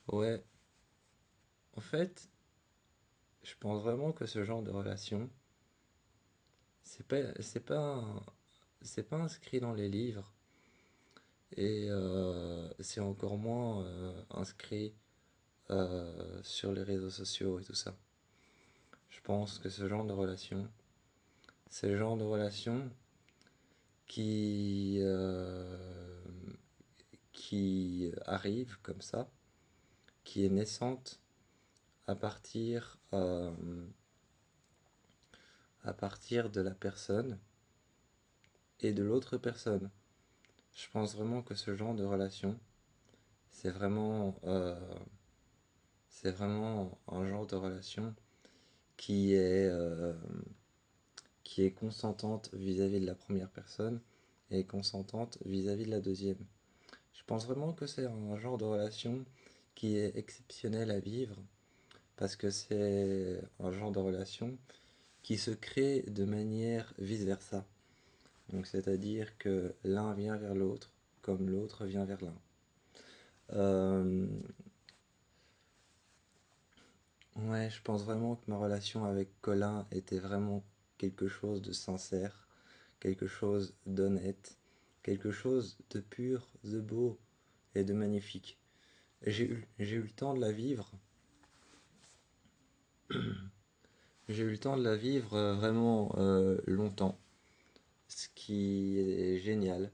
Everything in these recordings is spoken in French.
Ouais, en fait, je pense vraiment que ce genre de relation, c'est pas inscrit dans les livres et c'est encore moins inscrit sur les réseaux sociaux et tout ça. Je pense que ce genre de relation, c'est le genre de relation qui, qui arrive comme ça, qui est naissante à à partir de la personne et de l'autre personne. Je pense vraiment que ce genre de relation, c'est c'est vraiment un genre de relation qui qui est consentante vis-à-vis de la première personne et consentante vis-à-vis de la deuxième. Je pense vraiment que c'est un genre de relation qui est exceptionnel à vivre parce que c'est un genre de relation qui se crée de manière vice-versa. Donc c'est-à-dire que l'un vient vers l'autre comme l'autre vient vers l'un. Euh, ouais, je pense vraiment que ma relation avec Colin était vraiment quelque chose de sincère, quelque chose d'honnête, quelque chose de pur, de beau et de magnifique. J'ai eu le temps de la vivre. J'ai eu le temps de la vivre vraiment longtemps, ce qui est génial.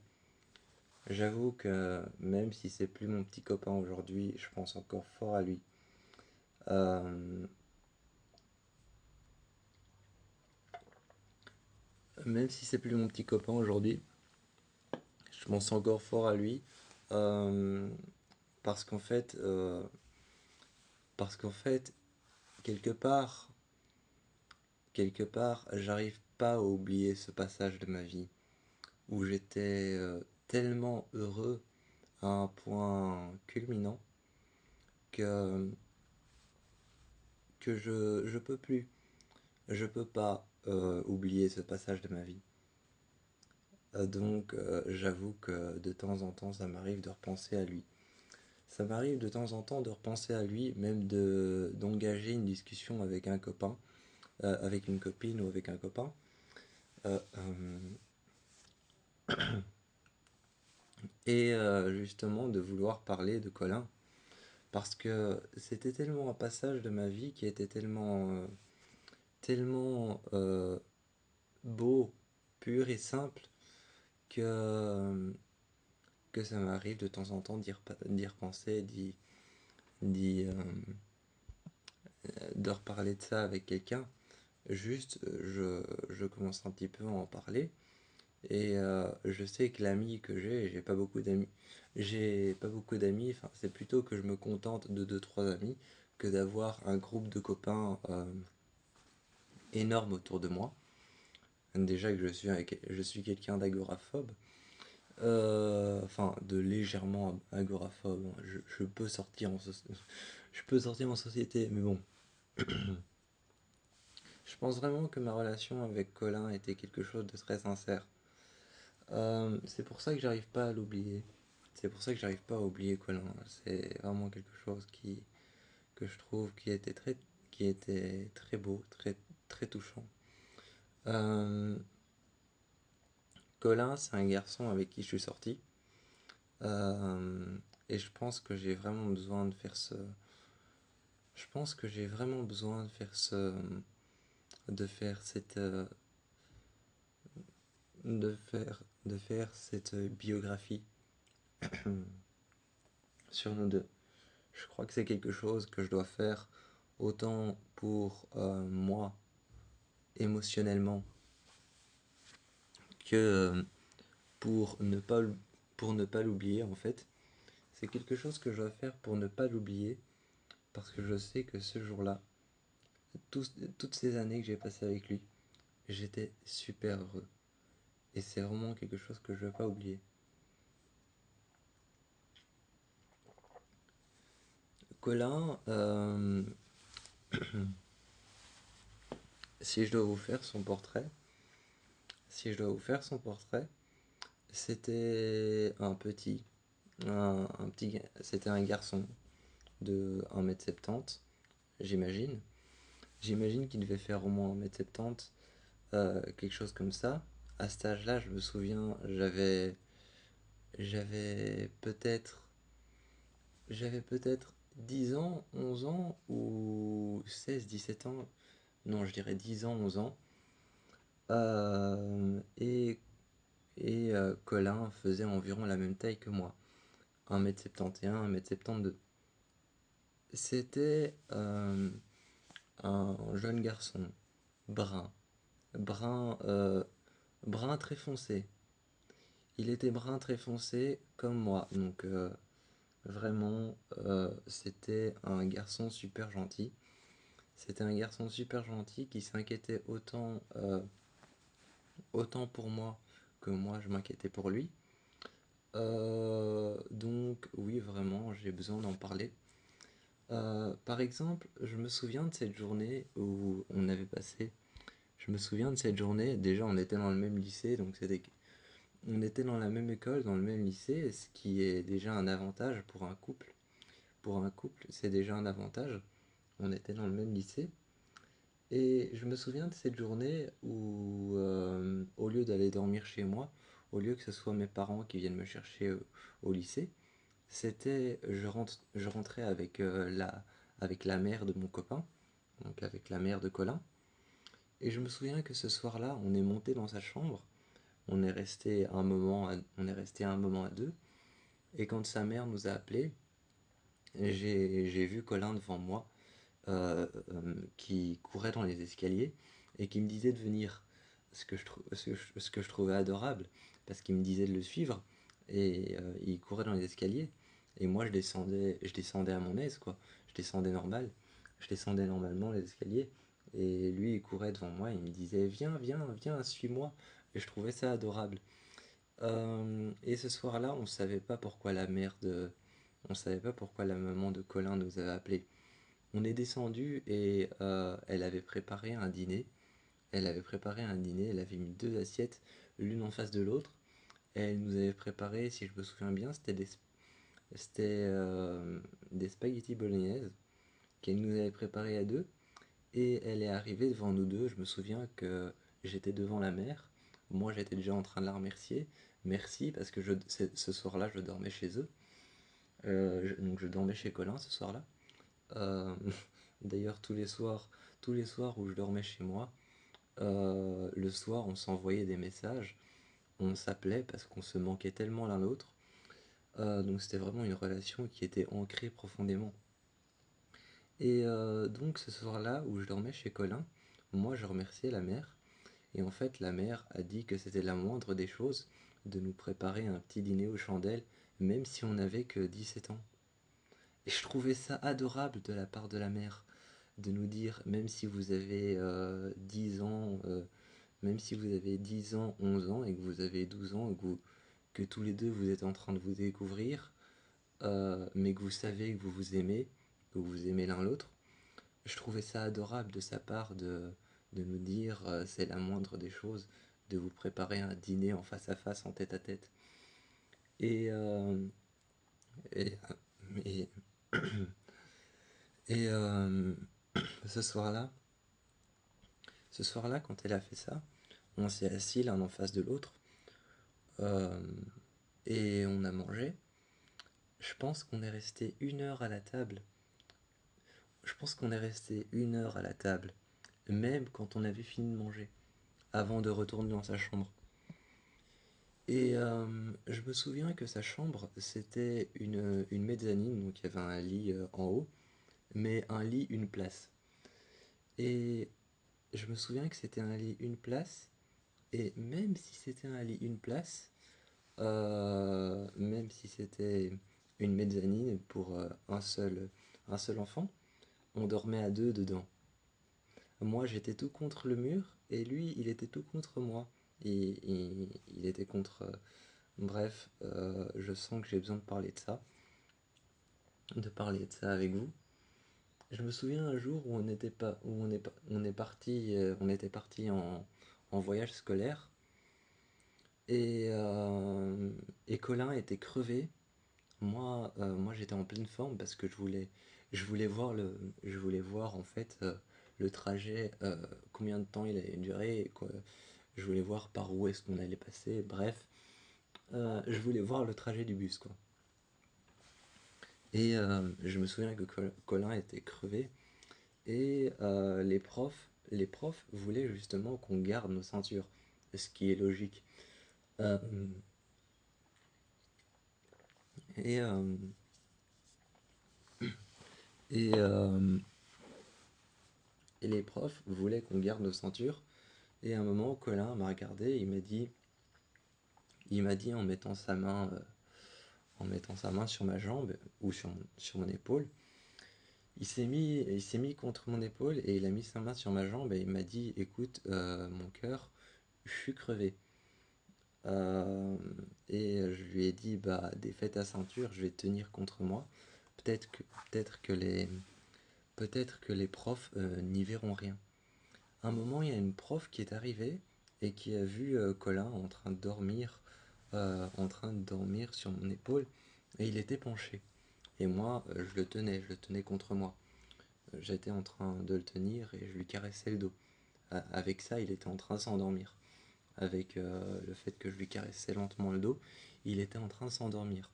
J'avoue que même si c'est plus mon petit copain aujourd'hui, je pense encore fort à lui. Euh, Même si c'est plus mon petit copain aujourd'hui, je pense encore fort à lui. euh, parce qu'en fait, euh, parce qu'en fait, quelque part, j'arrive pas à oublier ce passage de ma vie où j'étais tellement heureux à un point culminant que, je peux plus, je peux pas oublier ce passage de ma vie. Donc j'avoue que de temps en temps ça m'arrive de repenser à lui. Ça m'arrive de temps en temps de repenser à lui, même d'engager une discussion avec un copain, avec une copine ou avec un copain, euh, euh, et justement de vouloir parler de Colin. Parce que c'était tellement un passage de ma vie qui était tellement beau, pur et simple que, que ça m'arrive de temps en temps d'y repenser, d'y, de reparler de ça avec quelqu'un. Juste, je commence un petit peu à en parler. Et je sais que l'ami que j'ai pas beaucoup d'amis. J'ai pas beaucoup d'amis, enfin, c'est plutôt que je me contente de deux trois amis que d'avoir un groupe de copains énorme autour de moi. Déjà que je suis quelqu'un d'agoraphobe. Enfin, de légèrement agoraphobe. Je peux sortir je peux sortir en société, mais bon. Je pense vraiment que ma relation avec Colin était quelque chose de très sincère. C'est pour ça que j'arrive pas à l'oublier. C'est pour ça que j'arrive pas à oublier Colin. C'est vraiment quelque chose que je trouve qui était très beau, très touchant. Euh, Colin, c'est un garçon avec qui je suis sorti. Et je pense que j'ai vraiment besoin de faire ce. Je pense que j'ai vraiment besoin de faire de faire cette. De faire cette biographie sur nous deux. Je crois que c'est quelque chose que je dois faire autant pour moi émotionnellement que pour ne pas l'oublier en fait. C'est quelque chose que je dois faire pour ne pas l'oublier parce que je sais que ce jour-là, toutes ces années que j'ai passées avec lui, j'étais super heureux. Et c'est vraiment quelque chose que je ne veux pas oublier. Colin, si je dois vous faire son portrait, si je dois vous faire son portrait, c'était un petit, c'était un garçon de 1 m 70, j'imagine. J'imagine qu'il devait faire au moins 1 m 70, quelque chose comme ça. À cet âge-là, je me souviens, j'avais peut-être j'avais peut-être 10 ans, 11 ans ou 16, 17 ans. Non, je dirais 10 ans, 11 ans. Et Colin faisait environ la même taille que moi. 1 m 71, 1 m 72. C'était un jeune garçon, brun, brun, brun très foncé. Il était brun très foncé comme moi, donc vraiment, c'était un garçon super gentil. C'était un garçon super gentil qui s'inquiétait autant pour moi que moi je m'inquiétais pour lui. Donc oui, vraiment, j'ai besoin d'en parler. Par exemple, je me souviens de cette journée où on avait passé. Je me souviens de cette journée, déjà on était dans le même lycée, donc on était dans la même école, dans le même lycée, ce qui est déjà un avantage pour un couple. Pour un couple, c'est déjà un avantage. On était dans le même lycée. Et je me souviens de cette journée où, au lieu d'aller dormir chez moi, au lieu que ce soit mes parents qui viennent me chercher au lycée, je rentrais avec la mère de mon copain, donc avec la mère de Colin. Et je me souviens que ce soir-là, on est monté dans sa chambre, on est resté un moment à deux. Et quand sa mère nous a appelés, j'ai vu Colin devant moi, qui courait dans les escaliers et qui me disait de venir. Ce que je trouvais adorable, parce qu'il me disait de le suivre, et il courait dans les escaliers. Et moi, je descendais à mon aise, quoi. Je descendais normal. Je descendais normalement les escaliers. Et lui, il courait devant moi, il me disait, viens, viens, viens, suis-moi. Et je trouvais ça adorable. Et ce soir-là, on savait pas pourquoi la maman de Colin nous avait appelés. On est descendu et elle avait préparé un dîner. Elle avait préparé un dîner, elle avait mis deux assiettes, l'une en face de l'autre. Et elle nous avait préparé, si je me souviens bien, des spaghettis bolognaise qu'elle nous avait préparé à deux. Et elle est arrivée devant nous deux. Je me souviens que j'étais devant la mère. Moi, j'étais déjà en train de la remercier. Merci, parce que ce soir-là, je dormais chez eux. Donc, je dormais chez Colin ce soir-là. Euh, D'ailleurs, tous les soirs où je dormais chez moi, le soir, on s'envoyait des messages, on s'appelait parce qu'on se manquait tellement l'un l'autre. Donc c'était vraiment une relation qui était ancrée profondément. Et donc ce soir-là où je dormais chez Colin, moi je remerciais la mère. Et en fait, la mère a dit que c'était la moindre des choses de nous préparer un petit dîner aux chandelles, même si on n'avait que 17 ans. Et je trouvais ça adorable de la part de la mère, de nous dire, même si vous avez 10 ans, même si vous avez 10 ans, 11 ans, et que vous avez 12 ans, que tous les deux vous êtes en train de vous découvrir, mais que vous savez que vous vous aimez, que vous aimez l'un l'autre, je trouvais ça adorable de sa part de nous dire, c'est la moindre des choses, de vous préparer un dîner en face à face, en tête à tête. Et, et, et, et ce soir-là, quand elle a fait ça, on s'est assis l'un en face de l'autre, euh, et on a mangé. Je pense qu'on est resté 1 heure à la table. Je pense qu'on est resté 1 heure à la table, même quand on avait fini de manger, avant de retourner dans sa chambre. Et je me souviens que sa chambre, c'était une mezzanine, donc il y avait un lit en haut, mais un lit, une place. Et je me souviens que c'était un lit, une place, et même si c'était un lit, une place, même si c'était une mezzanine pour un seul enfant, on dormait à deux dedans. Moi, j'étais tout contre le mur et lui, il était tout contre moi. Il était contre. Bref, je sens que j'ai besoin de parler de ça avec vous. Je me souviens un jour où on était pas, où on est, pas- on était parti en voyage scolaire et Colin était crevé. moi j'étais en pleine forme parce que je voulais voir en fait le trajet, combien de temps il allait durer, et quoi. Je voulais voir par où est-ce qu'on allait passer, bref, je voulais voir le trajet du bus, quoi. Et je me souviens que Colin était crevé et les profs voulaient justement qu'on garde nos ceintures, ce qui est logique. Euh, et, euh, et, euh, et les profs voulaient qu'on garde nos ceintures. Et à un moment, Colin m'a regardé, il m'a dit en mettant sa main sur ma jambe ou sur mon épaule, il s'est mis contre mon épaule et il a mis sa main sur ma jambe et il m'a dit, écoute, mon cœur, je suis crevé. Euh, et je lui ai dit, bah, défais ta ceinture, je vais tenir contre moi. Peut-être que, peut-être que les, peut-être que les profs n'y verront rien. À un moment, il y a une prof qui est arrivée et qui a vu Colin en train de dormir sur mon épaule, et il était penché. Et moi, je le tenais contre moi. J'étais en train de le tenir et je lui caressais le dos. Avec ça, il était en train de s'endormir. Avec le fait que je lui caressais lentement le dos, il était en train de s'endormir.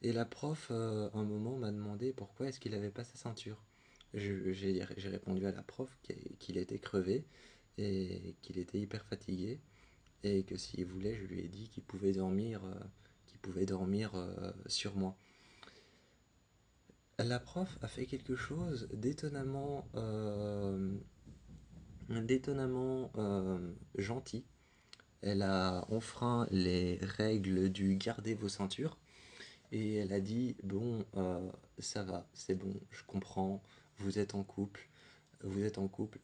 Et la prof, un moment, m'a demandé pourquoi est-ce qu'il n'avait pas sa ceinture. J'ai répondu à la prof qu'il était crevé et qu'il était hyper fatigué et que s'il voulait, je lui ai dit qu'il pouvait dormir sur moi. La prof a fait quelque chose d'étonnamment gentil. Elle a enfreint les règles du gardez vos ceintures et elle a dit bon, ça va, c'est bon, je comprends, vous êtes en couple,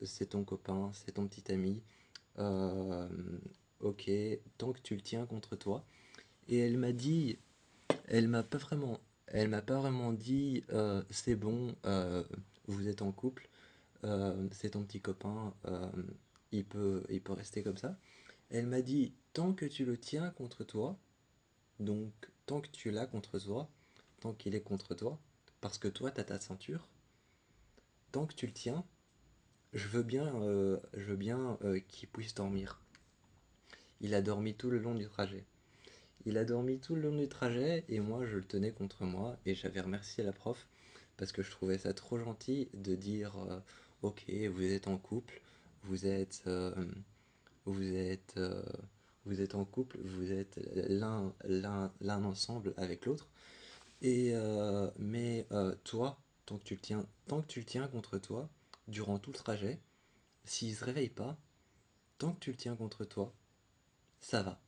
c'est ton copain, c'est ton petit ami, euh, ok, tant que tu le tiens contre toi. Et elle m'a pas vraiment, elle m'a pas vraiment dit c'est bon, vous êtes en couple, c'est ton petit copain, il peut rester comme ça. Elle m'a dit tant que tu le tiens contre toi, donc tant que tu l'as contre toi, tant qu'il est contre toi, parce que toi t'as ta ceinture, tant que tu le tiens, je veux bien qu'il puisse dormir. Il a dormi tout le long du trajet. Il a dormi tout le long du trajet et moi je le tenais contre moi et j'avais remercié la prof parce que je trouvais ça trop gentil de dire ok, vous êtes en couple, vous êtes vous êtes vous êtes en couple, vous êtes l'un ensemble avec l'autre et mais toi tant que tu le tiens contre toi durant tout le trajet, s'il se réveille pas, tant que tu le tiens contre toi, ça va.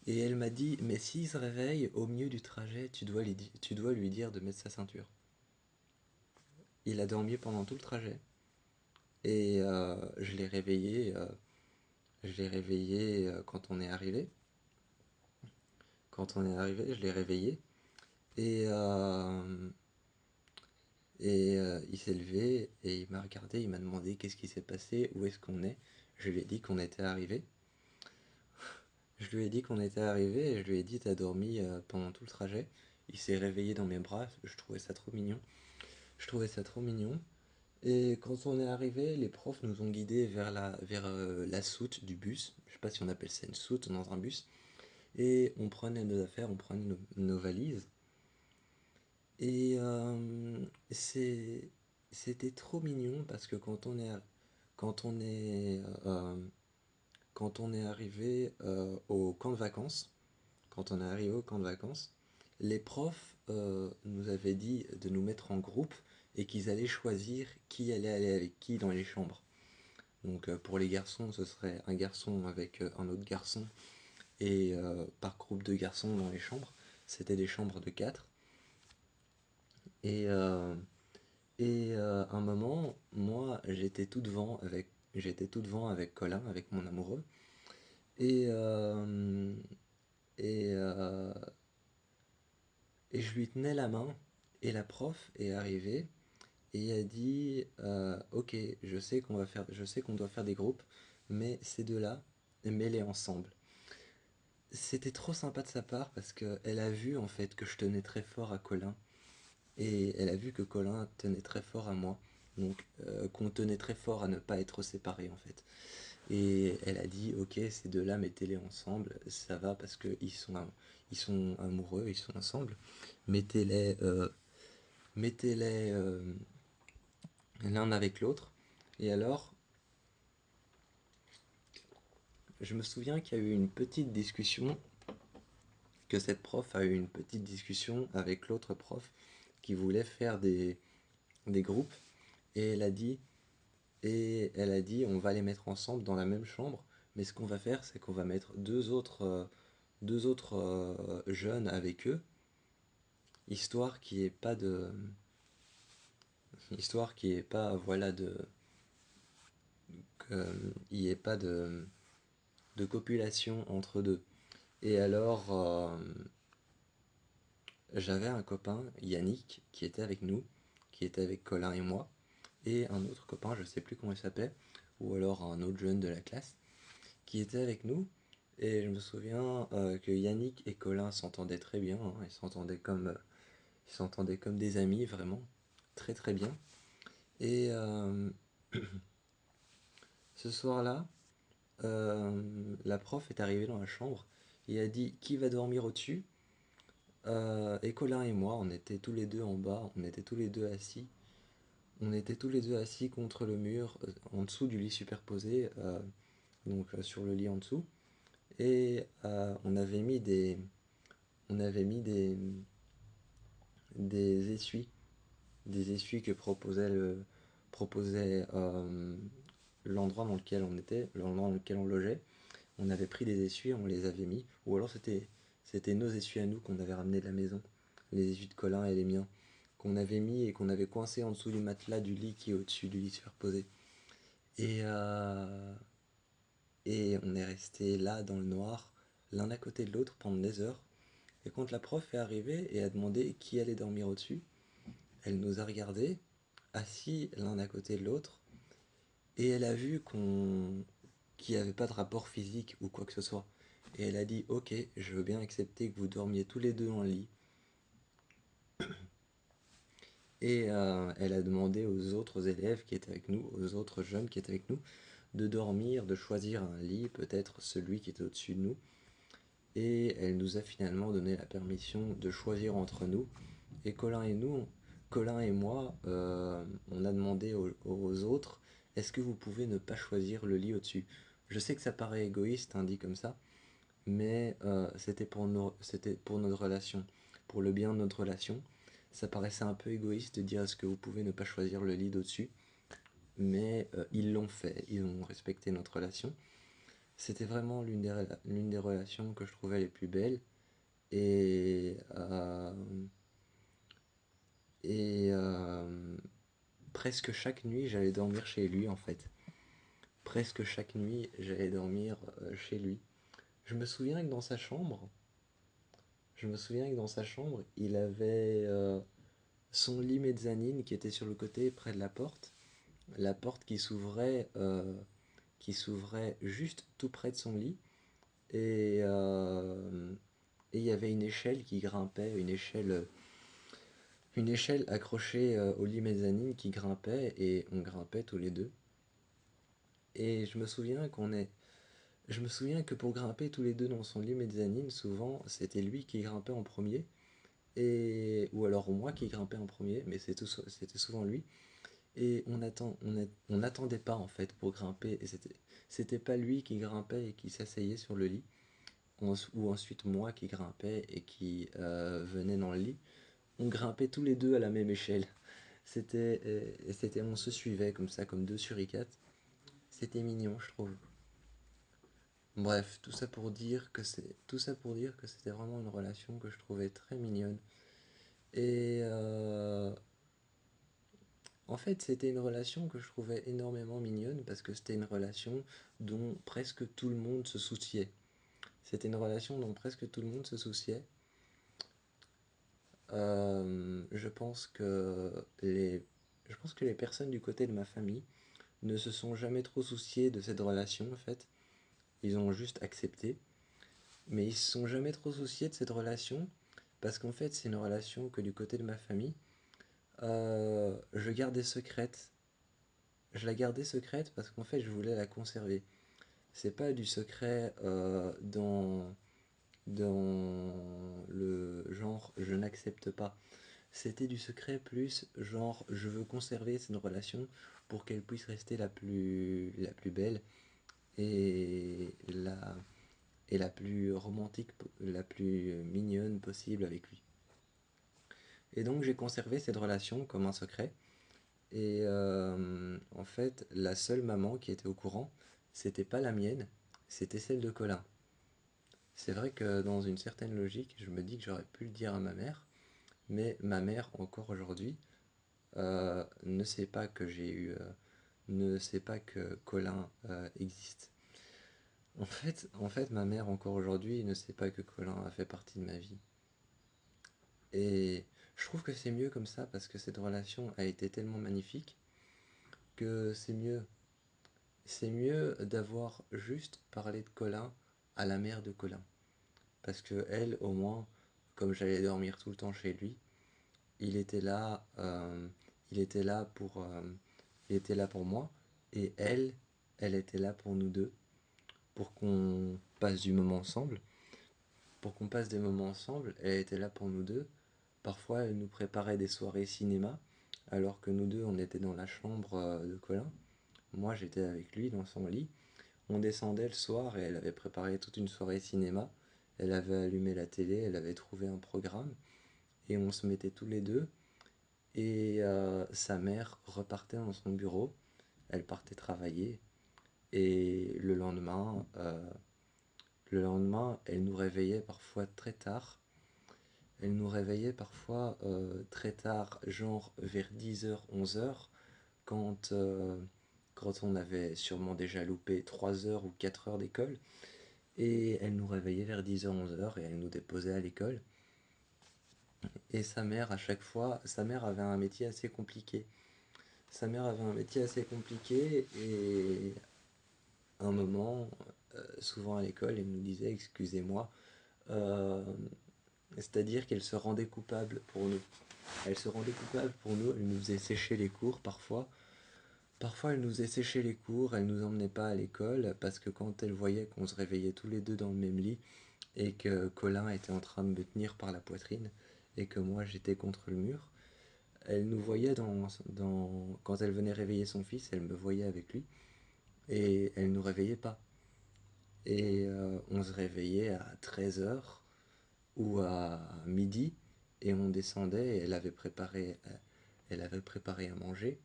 Et elle m'a dit, mais s'il se réveille au milieu du trajet, tu dois lui dire de mettre sa ceinture. Il a dormi pendant tout le trajet. Et je l'ai réveillé quand on est arrivé. Quand on est arrivé, je l'ai réveillé. Et, euh, il s'est levé et il m'a regardé, il m'a demandé qu'est-ce qui s'est passé, où est-ce qu'on est. Je lui ai dit qu'on était arrivé. Je lui ai dit qu'on était arrivé et je lui ai dit t'as dormi pendant tout le trajet. Il s'est réveillé dans mes bras, je trouvais ça trop mignon. Je trouvais ça trop mignon. Et quand on est arrivé, les profs nous ont guidés vers la soute du bus. Je sais pas si on appelle ça une soute dans un bus. Et on prenait nos affaires, on prenait nos valises. Et c'était trop mignon parce que quand on est, euh, quand on est arrivé au camp de vacances, quand on est arrivé au camp de vacances, les profs nous avaient dit de nous mettre en groupe et qu'ils allaient choisir qui allait aller avec qui dans les chambres. Donc pour les garçons, ce serait un garçon avec un autre garçon et par groupe de garçons dans les chambres. C'était des chambres de 4. Et, euh, un moment, moi, j'étais tout devant avec Colin, avec mon amoureux. Et, euh, et, euh, et je lui tenais la main. Et la prof est arrivée et a dit ok, je sais qu'on doit faire des groupes, mais ces deux-là, mets-les ensemble. c'était trop sympa de sa part parce qu'elle a vu en fait que je tenais très fort à Colin et elle a vu que Colin tenait très fort à moi. Donc qu'on tenait très fort à ne pas être séparés en fait. Et elle a dit ok ces deux-là mettez-les ensemble, ça va parce ils sont amoureux, ils sont ensemble. Mettez-les mettez-les l'un avec l'autre. Et alors je me souviens qu'il y a eu une petite discussion, que cette prof a eu une petite discussion avec l'autre prof qui voulait faire des groupes et elle a dit on va les mettre ensemble dans la même chambre, mais ce qu'on va faire c'est qu'on va mettre deux autres jeunes avec eux, histoire qu'il n'y ait pas de histoire qu'il n'y ait pas voilà il y ait pas de copulation entre deux. Et alors j'avais un copain, Yannick, qui était avec nous, qui était avec Colin et moi, et un autre copain, je sais plus comment il s'appelait, ou alors un autre jeune de la classe, qui était avec nous. Et je me souviens que Yannick et Colin s'entendaient très bien, hein, ils s'entendaient comme des amis, vraiment, très très bien. Et ce soir-là, la prof est arrivée dans la chambre et a dit qui va dormir au-dessus. Et Colin et moi, on était tous les deux en bas, on était tous les deux assis. On était tous les deux assis contre le mur, en dessous du lit superposé, sur le lit en dessous. Et on avait mis des essuies, des essuies que proposait l'endroit dans lequel on était, l'endroit dans lequel on logeait. On avait pris des essuies, on les avait mis, ou alors c'était nos essuies à nous qu'on avait ramenés de la maison, les essuies de Colin et les miens, qu'on avait mis et qu'on avait coincé en dessous du matelas du lit qui est au-dessus du lit superposé. Et, et on est resté là dans le noir, l'un à côté de l'autre pendant des heures. Et quand la prof est arrivée et a demandé qui allait dormir au-dessus, elle nous a regardés, assis l'un à côté de l'autre, et elle a vu qu'il n'y avait pas de rapport physique ou quoi que ce soit. Et elle a dit ok, je veux bien accepter que vous dormiez tous les deux dans le lit. Et elle a demandé aux autres élèves qui étaient avec nous, aux autres jeunes qui étaient avec nous, de dormir, de choisir un lit, peut-être celui qui était au-dessus de nous. Et elle nous a finalement donné la permission de choisir entre nous. Et Colin et moi, on a demandé aux autres, est-ce que vous pouvez ne pas choisir le lit au-dessus? Je sais que ça paraît égoïste, hein, dit comme ça, mais c'était pour notre relation, pour le bien de notre relation. Ça paraissait un peu égoïste de dire est-ce que vous pouvez ne pas choisir le lit d'au-dessus, mais ils l'ont fait, ils ont respecté notre relation. C'était vraiment l'une des relations que je trouvais les plus belles. Et, euh, et presque chaque nuit, j'allais dormir chez lui en fait. Presque chaque nuit, j'allais dormir chez lui. Je me souviens que dans sa chambre, je me souviens que dans sa chambre, il avait son lit mezzanine qui était sur le côté près de la porte qui s'ouvrait juste tout près de son lit. Et et il y avait une échelle qui grimpait, une échelle accrochée au lit mezzanine qui grimpait et on grimpait tous les deux. Et je me souviens que pour grimper tous les deux dans son lit mezzanine, souvent c'était lui qui grimpait en premier et ou alors moi qui grimpais en premier, mais c'était souvent lui. Et on n'attendait pas en fait pour grimper et c'était pas lui qui grimpait et qui s'asseyait sur le lit ou ensuite moi qui grimpais et qui venait dans le lit. On grimpait tous les deux à la même échelle. On se suivait comme ça, comme deux suricates. C'était mignon, je trouve. Bref, tout ça pour dire que c'était vraiment une relation que je trouvais très mignonne. Et en fait, c'était une relation que je trouvais énormément mignonne parce que c'était une relation dont presque tout le monde se souciait. C'était une relation dont presque tout le monde se souciait. Je pense que je pense que les personnes du côté de ma famille ne se sont jamais trop souciées de cette relation en fait. Ils ont juste accepté. Mais ils se sont jamais trop souciés de cette relation, parce qu'en fait, c'est une relation que du côté de ma famille, je gardais secrète. Je la gardais secrète parce qu'en fait, je voulais la conserver. C'est pas du secret dans le genre je n'accepte pas. C'était du secret plus genre je veux conserver cette relation pour qu'elle puisse rester la plus belle et la plus romantique, la plus mignonne possible avec lui. Et donc j'ai conservé cette relation comme un secret. Et en fait, la seule maman qui était au courant, c'était pas la mienne, c'était celle de Colin. C'est vrai que dans une certaine logique, je me dis que j'aurais pu le dire à ma mère, mais ma mère, encore aujourd'hui, ne sait pas que ne sait pas que Colin existe. En fait, ma mère, encore aujourd'hui, ne sait pas que Colin a fait partie de ma vie. Et je trouve que c'est mieux comme ça parce que cette relation a été tellement magnifique que c'est mieux. C'est mieux d'avoir juste parlé de Colin à la mère de Colin. Parce que elle, au moins, comme j'allais dormir tout le temps chez lui, il était là, il était là pour, il était là pour moi. Et elle était là pour nous deux, pour qu'on passe du moment ensemble. Pour qu'on passe des moments ensemble, elle était là pour nous deux. Parfois, elle nous préparait des soirées cinéma, alors que nous deux, on était dans la chambre de Colin. Moi, j'étais avec lui dans son lit. On descendait le soir et elle avait préparé toute une soirée cinéma. Elle avait allumé la télé, elle avait trouvé un programme et on se mettait tous les deux. Et sa mère repartait dans son bureau, elle partait travailler et le lendemain, elle nous réveillait parfois très tard. Elle nous réveillait parfois très tard, genre vers 10 h 11 h quand, quand on avait sûrement déjà loupé 3 heures ou 4 heures d'école. Et elle nous réveillait vers 10 h 11 h et elle nous déposait à l'école. Et sa mère, à chaque fois, sa mère avait un métier assez compliqué. Sa mère avait un métier assez compliqué et à un moment, souvent à l'école, elle nous disait excusez-moi, euh, c'est-à-dire qu'elle se rendait coupable pour nous. Elle se rendait coupable pour nous, elle nous faisait sécher les cours parfois. Parfois, elle nous faisait sécher les cours, elle nous emmenait pas à l'école parce que quand elle voyait qu'on se réveillait tous les deux dans le même lit, et que Colin était en train de me tenir par la poitrine et que moi j'étais contre le mur. Elle nous voyait quand elle venait réveiller son fils, elle me voyait avec lui et elle nous réveillait pas. Et on se réveillait à 13 h ou à midi et on descendait et elle avait préparé à manger.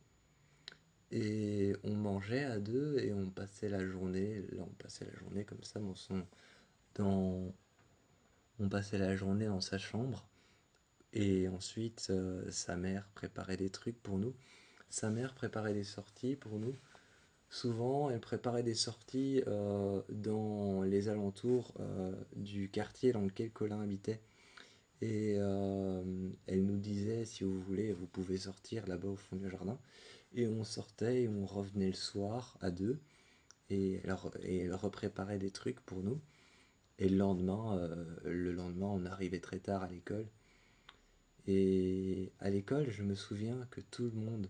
Et on mangeait à deux et on passait la journée, là on passait la journée comme ça dans, on passait la journée dans sa chambre. Et ensuite, sa mère préparait des trucs pour nous. Sa mère préparait des sorties pour nous. Souvent, elle préparait des sorties dans les alentours du quartier dans lequel Colin habitait. Et elle nous disait, si vous voulez, vous pouvez sortir là-bas au fond du jardin. Et on sortait et on revenait le soir à deux. Et elle repréparait des trucs pour nous. Et le lendemain, on arrivait très tard à l'école. Et à l'école, je me souviens que tout le monde,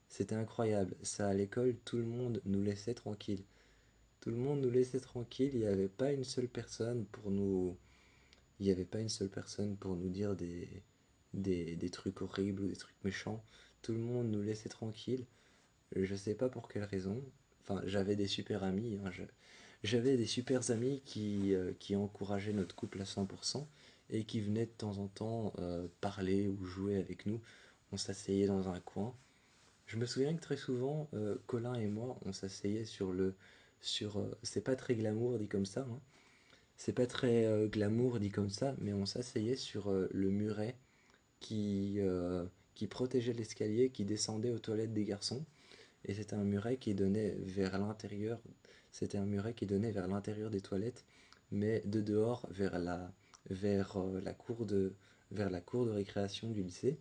c'était incroyable. Ça, à l'école, tout le monde nous laissait tranquille. Tout le monde nous laissait tranquille. Il n'y avait pas une seule personne pour nous, il n'y avait pas une seule personne pour nous dire des trucs horribles ou des trucs méchants. Tout le monde nous laissait tranquille. Je sais pas pour quelle raison. Enfin, j'avais des super amis, hein. J'avais des super amis qui encourageaient notre couple à 100% et qui venaient de temps en temps parler ou jouer avec nous. On s'asseyait dans un coin. Je me souviens que très souvent, Colin et moi, on s'asseyait c'est pas très glamour dit comme ça, hein. C'est pas très glamour dit comme ça, mais on s'asseyait sur le muret qui, euh, qui protégeait l'escalier qui descendait aux toilettes des garçons. Et c'était un muret qui donnait vers l'intérieur. C'était un muret qui donnait vers l'intérieur des toilettes, mais de dehors vers la cour de récréation du lycée.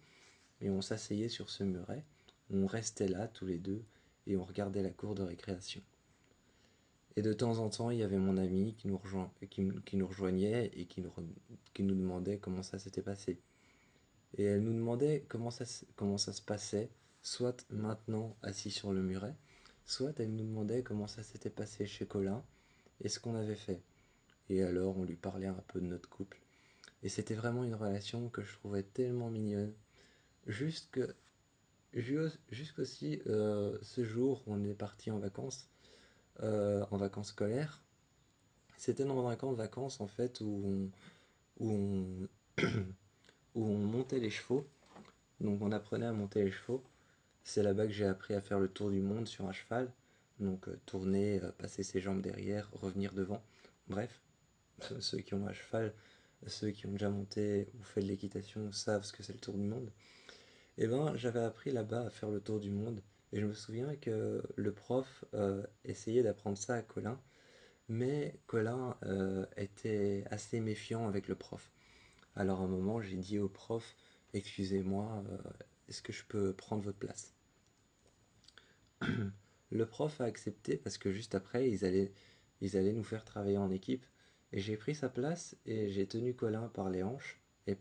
Et on s'asseyait sur ce muret. On restait là tous les deux et on regardait la cour de récréation. Et de temps en temps, il y avait mon ami qui nous rejoignait et qui nous demandait comment ça s'était passé. Et elle nous demandait comment ça se passait, soit maintenant assis sur le muret, soit elle nous demandait comment ça s'était passé chez Colin et ce qu'on avait fait. Et alors on lui parlait un peu de notre couple. Et c'était vraiment une relation que je trouvais tellement mignonne. Jusque, Jusqu'aussi ce jour où on est parti en vacances scolaires. C'était dans un camp de vacances en fait où on, où on montait les chevaux. Donc on apprenait à monter les chevaux. C'est là-bas que j'ai appris à faire le tour du monde sur un cheval. Donc tourner, passer ses jambes derrière, revenir devant. Bref, ceux qui ont un cheval, ceux qui ont déjà monté ou fait de l'équitation savent ce que c'est le tour du monde. Et ben j'avais appris là-bas à faire le tour du monde. Et je me souviens que le prof essayait d'apprendre ça à Colin, mais Colin était assez méfiant avec le prof. Alors à un moment, j'ai dit au prof, excusez-moi, est-ce que je peux prendre votre place? Le prof a accepté parce que juste après, ils allaient nous faire travailler en équipe. Et j'ai pris sa place et j'ai tenu Colin par les hanches et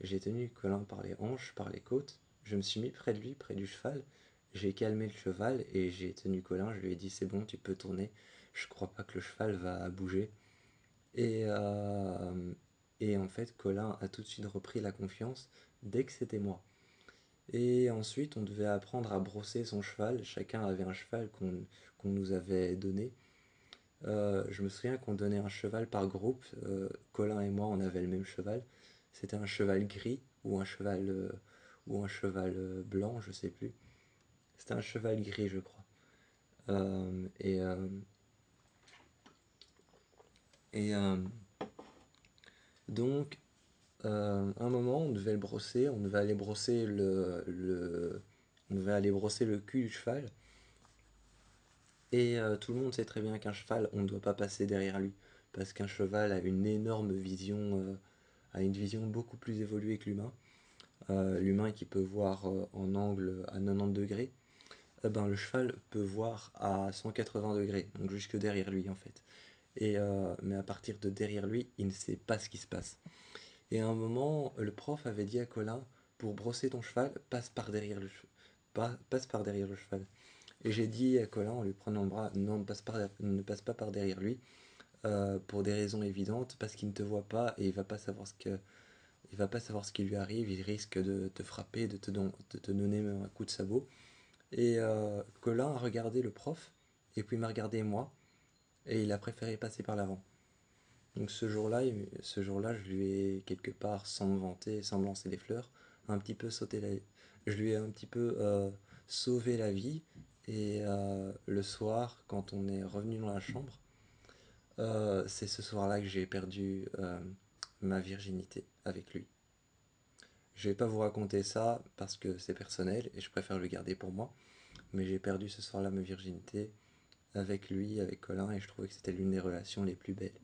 j'ai tenu Colin par les hanches, par les côtes. Je me suis mis près de lui, près du cheval. J'ai calmé le cheval et j'ai tenu Colin. Je lui ai dit c'est bon, tu peux tourner. Je crois pas que le cheval va bouger. Et, euh, et en fait, Colin a tout de suite repris la confiance dès que c'était moi. Et ensuite, on devait apprendre à brosser son cheval. Chacun avait un cheval qu'on nous avait donné. Je me souviens qu'on donnait un cheval par groupe. Colin et moi, on avait le même cheval. C'était un cheval gris ou un cheval blanc, je sais plus. C'était un cheval gris, je crois. Euh, et euh, et donc, un moment, on devait le brosser. On devait aller brosser on devait aller brosser le cul du cheval. Et tout le monde sait très bien qu'un cheval, on ne doit pas passer derrière lui. Parce qu'un cheval a une énorme vision, a une vision beaucoup plus évoluée que l'humain. L'humain qui peut voir en angle à 90 degrés, eh ben, le cheval peut voir à 180 degrés, donc jusque derrière lui en fait. Mais à partir de derrière lui, il ne sait pas ce qui se passe. Et à un moment, le prof avait dit à Colin, pour brosser ton cheval, passe par derrière le cheval. Et j'ai dit à Colin en lui prenant le bras, non, ne passe pas par derrière lui, pour des raisons évidentes, parce qu'il ne te voit pas et il va pas savoir ce qui lui arrive, il risque de te frapper, de te donner même un coup de sabot. Et Colin a regardé le prof, et puis m'a regardé moi, et il a préféré passer par l'avant. Donc ce jour-là, je lui ai quelque part, sans me vanter, sans me lancer des fleurs, un petit peu je lui ai un petit peu sauvé la vie. Et le soir, quand on est revenu dans la chambre, c'est ce soir-là que j'ai perdu ma virginité avec lui. Je vais pas vous raconter ça parce que c'est personnel et je préfère le garder pour moi. Mais j'ai perdu ce soir-là ma virginité avec lui, avec Colin, et je trouvais que c'était l'une des relations les plus belles.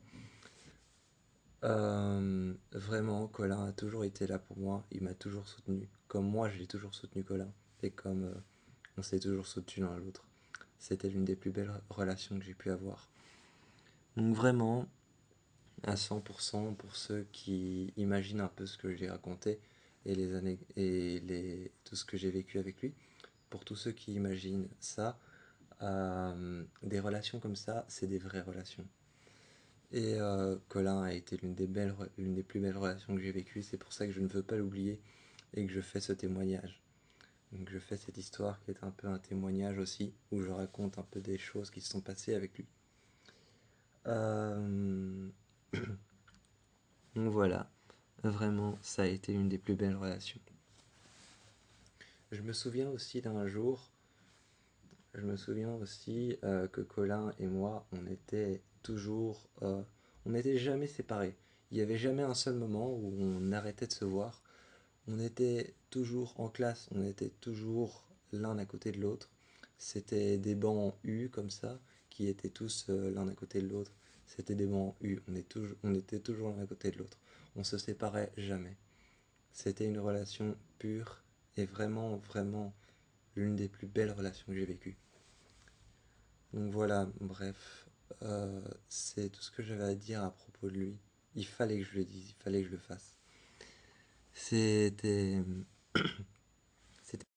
Vraiment, Colin a toujours été là pour moi, il m'a toujours soutenu, comme moi je l'ai toujours soutenu Colin, et comme on s'est toujours soutenu l'un l'autre. C'était l'une des plus belles relations que j'ai pu avoir. Donc vraiment, à 100% pour ceux qui imaginent un peu ce que j'ai raconté et tout ce que j'ai vécu avec lui, pour tous ceux qui imaginent ça, des relations comme ça, c'est des vraies relations. Et Colin a été l'une des plus belles relations que j'ai vécues. C'est pour ça que je ne veux pas l'oublier et que je fais ce témoignage. Donc je fais cette histoire qui est un peu un témoignage aussi, où je raconte un peu des choses qui se sont passées avec lui. Euh, Donc voilà, vraiment, ça a été une des plus belles relations. Je me souviens aussi d'un jour, je me souviens aussi que Colin et moi, on n'était jamais séparés. Il n'y avait jamais un seul moment où on arrêtait de se voir. On était toujours en classe, on était toujours l'un à côté de l'autre. C'était des bancs en U comme ça, qui étaient tous l'un à côté de l'autre. C'était des bancs en U, on était toujours l'un à côté de l'autre. On se séparait jamais. C'était une relation pure et vraiment, vraiment l'une des plus belles relations que j'ai vécues. Donc voilà, bref, c'est tout ce que j'avais à dire à propos de lui. Il fallait que je le dise, il fallait que je le fasse. C'était